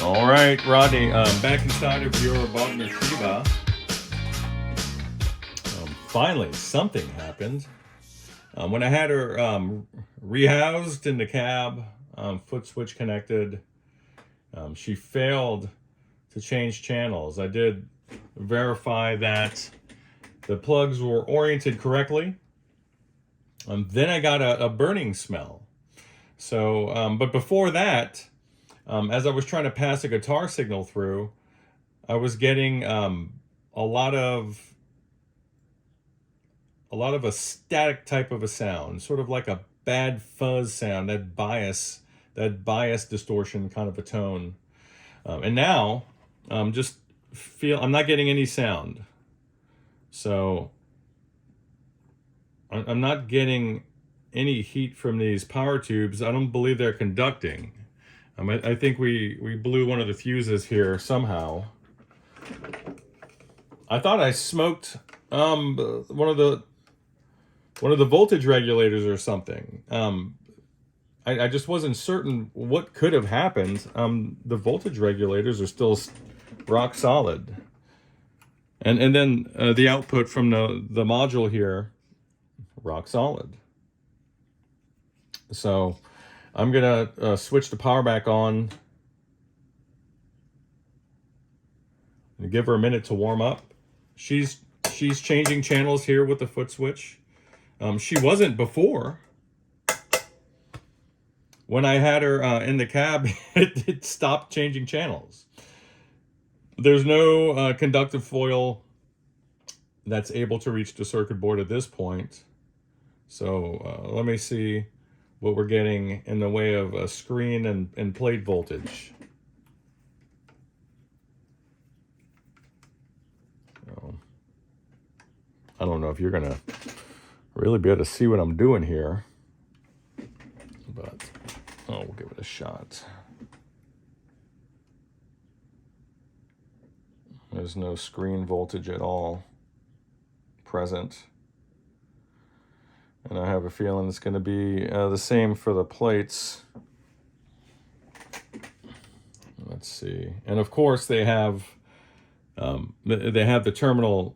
All right, Rodney, back inside of your Wagner Shiva. Finally, something happened. When I had her rehoused in the cab, foot switch connected, she failed to change channels. I did verify that the plugs were oriented correctly. Then I got a burning smell. So, but before that, as I was trying to pass a guitar signal through, I was getting a lot of a static type of a sound, sort of like a bad fuzz sound, that bias distortion kind of a tone. And now, I'm not getting any sound. So I'm not getting any heat from these power tubes. I don't believe they're conducting. I think we blew one of the fuses here somehow. I thought I smoked one of the voltage regulators or something. I just wasn't certain what could have happened. The voltage regulators are still rock solid. And then the output from the module here, rock solid. So I'm gonna switch the power back on and give her a minute to warm up. She's changing channels here with the foot switch. She wasn't before. When I had her in the cab, it stopped changing channels. There's no conductive foil that's able to reach the circuit board at this point. So let me see what we're getting in the way of a screen and plate voltage. So, I don't know if you're gonna really be able to see what I'm doing here, but we'll give it a shot. There's no screen voltage at all present. And I have a feeling it's going to be the same for the plates. Let's see. And of course they have the terminal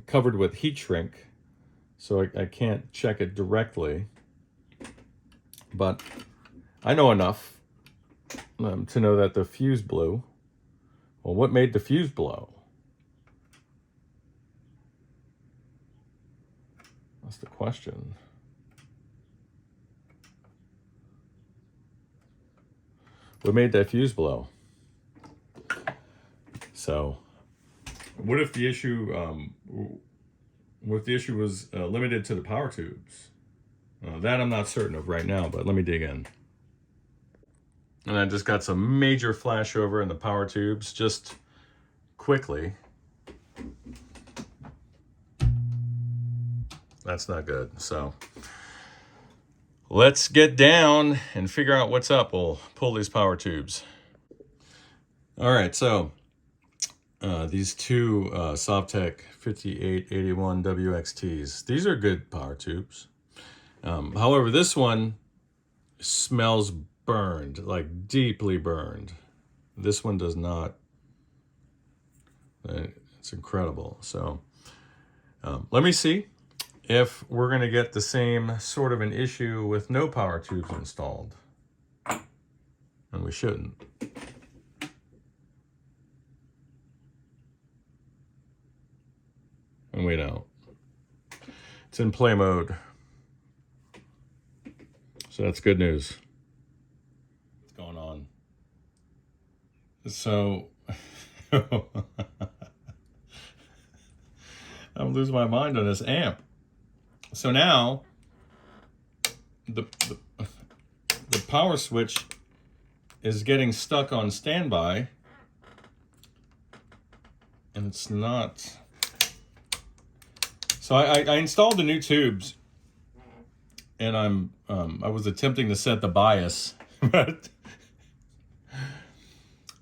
covered with heat shrink, so I can't check it directly. But I know enough to know that the fuse blew. Well, what made the fuse blow? That's the question. What made that fuse blow? So, what if the issue was limited to the power tubes? That I'm not certain of right now, but let me dig in. And I just got some major flashover in the power tubes, just quickly. That's not good. So let's get down and figure out what's up. We'll pull these power tubes. All right, so these two Sovtek 5881 WXTs, these are good power tubes. However, this one smells burned, like deeply burned. This one does not. It's incredible. So let me see if we're going to get the same sort of an issue with no power tubes installed. And we shouldn't. And we don't. It's in play mode. So that's good news. What's going on? So I'm losing my mind on this amp. So now the power switch is getting stuck on standby, and it's not. So I installed the new tubes, and I was attempting to set the bias, but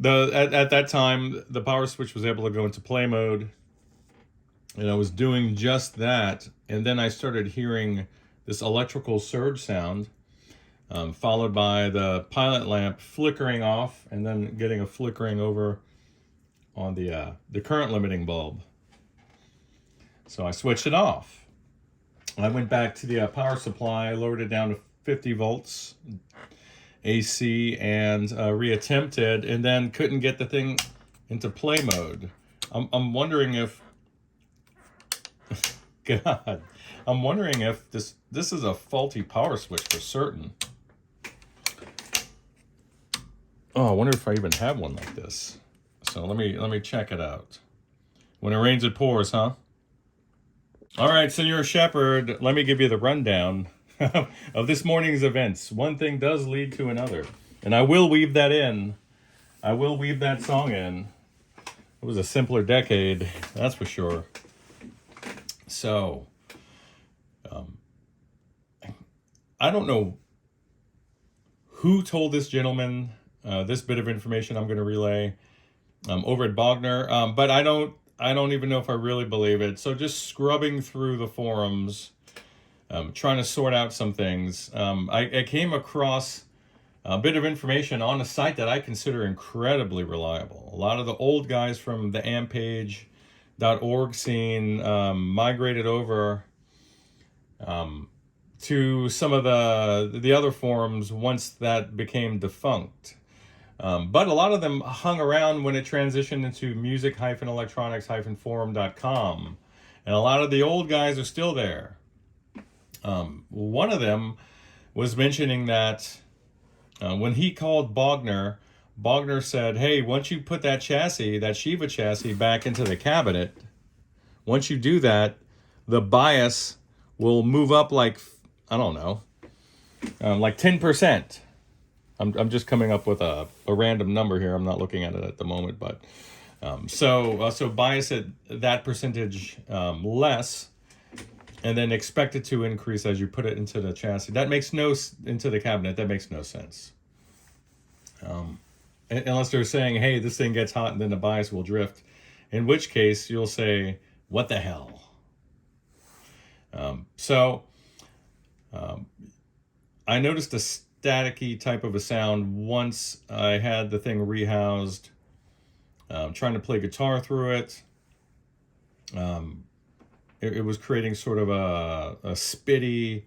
at that time the power switch was able to go into play mode, and I was doing just that, and then I started hearing this electrical surge sound. followed by the pilot lamp flickering off and then getting a flickering over on the current limiting bulb. So I switched it off. I went back to the power supply, lowered it down to 50 volts AC, and reattempted, and then couldn't get the thing into play mode. I'm wondering if, God, I'm wondering if this is a faulty power switch for certain. Oh, I wonder if I even have one like this. So let me check it out. When it rains, it pours, huh? All right, Senor Shepherd, let me give you the rundown of this morning's events. One thing does lead to another, and I will weave that in. I will weave that song in. It was a simpler decade, that's for sure. So, I don't know who told this gentleman this bit of information I'm going to relay over at Bogner, but I don't even know if I really believe it. So just scrubbing through the forums, trying to sort out some things, I came across a bit of information on a site that I consider incredibly reliable. A lot of the old guys from the ampage.org scene migrated over to some of the other forums once that became defunct. But a lot of them hung around when it transitioned into music-electronics-forum.com. And a lot of the old guys are still there. One of them was mentioning that when he called Bogner, Bogner said, hey, once you put that chassis, that Shiva chassis, back into the cabinet, once you do that, the bias will move up like, I don't know, like 10%. I'm just coming up with a random number here. I'm not looking at it at the moment, but so bias it that percentage less, and then expect it to increase as you put it into the chassis. That makes into the cabinet. That makes no sense. Unless they're saying, hey, this thing gets hot and then the bias will drift, in which case you'll say, what the hell? I noticed a staticky type of a sound once I had the thing rehoused, trying to play guitar through it. It was creating sort of a spitty,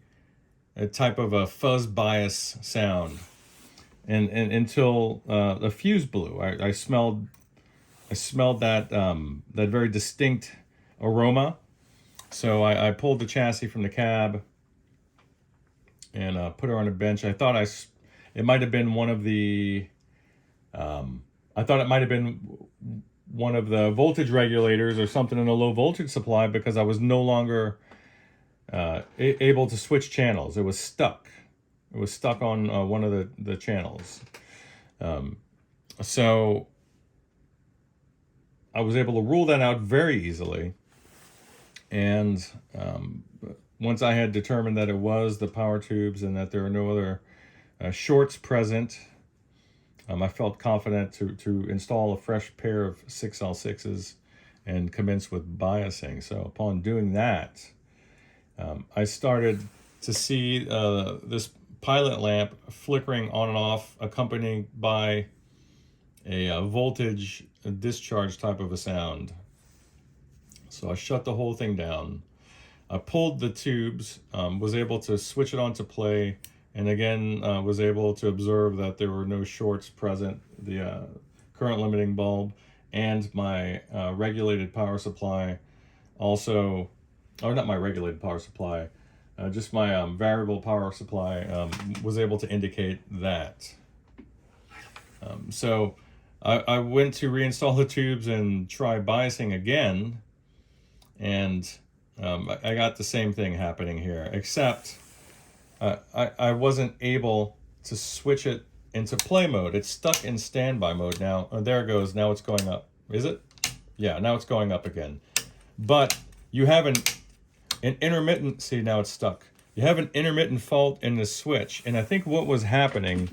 a type of a fuzz bias sound, and until the fuse blew, I smelled that that very distinct aroma. So I pulled the chassis from the cab and put her on a bench. I thought it might have been one of the voltage regulators or something in a low voltage supply, because I was no longer able to switch channels. It was stuck. It was stuck on one of the channels. So I was able to rule that out very easily. And once I had determined that it was the power tubes and that there are no other shorts present, I felt confident to install a fresh pair of 6L6s and commence with biasing. So upon doing that, I started to see this pilot lamp flickering on and off, accompanied by a voltage discharge type of a sound. So I shut the whole thing down. I pulled the tubes, was able to switch it on to play, and again was able to observe that there were no shorts present. The current limiting bulb and my regulated power supply also, or not my regulated power supply, just my variable power supply was able to indicate that. So I went to reinstall the tubes and try biasing again, and I got the same thing happening here, except I wasn't able to switch it into play mode. It's stuck in standby mode now. Oh, there it goes. Now it's going up. Is it? Yeah, now it's going up again. But you have an intermittent, see, now it's stuck. You have an intermittent fault in the switch. And I think what was happening,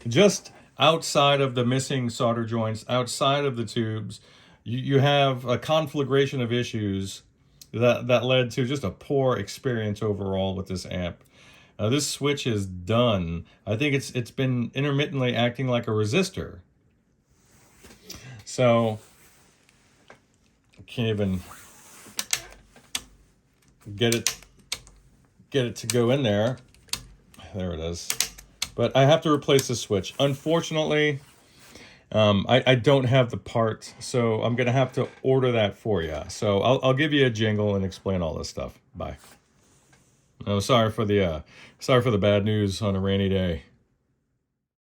just outside of the missing solder joints, outside of the tubes, you have a conflagration of issues that led to just a poor experience overall with this amp. This switch is done. I think it's been intermittently acting like a resistor. So I can't even get it to go in there. There it is. But I have to replace the switch. Unfortunately, I don't have the part, so I'm gonna have to order that for you. So I'll give you a jingle and explain all this stuff. Bye. Oh, sorry for the bad news on a rainy day.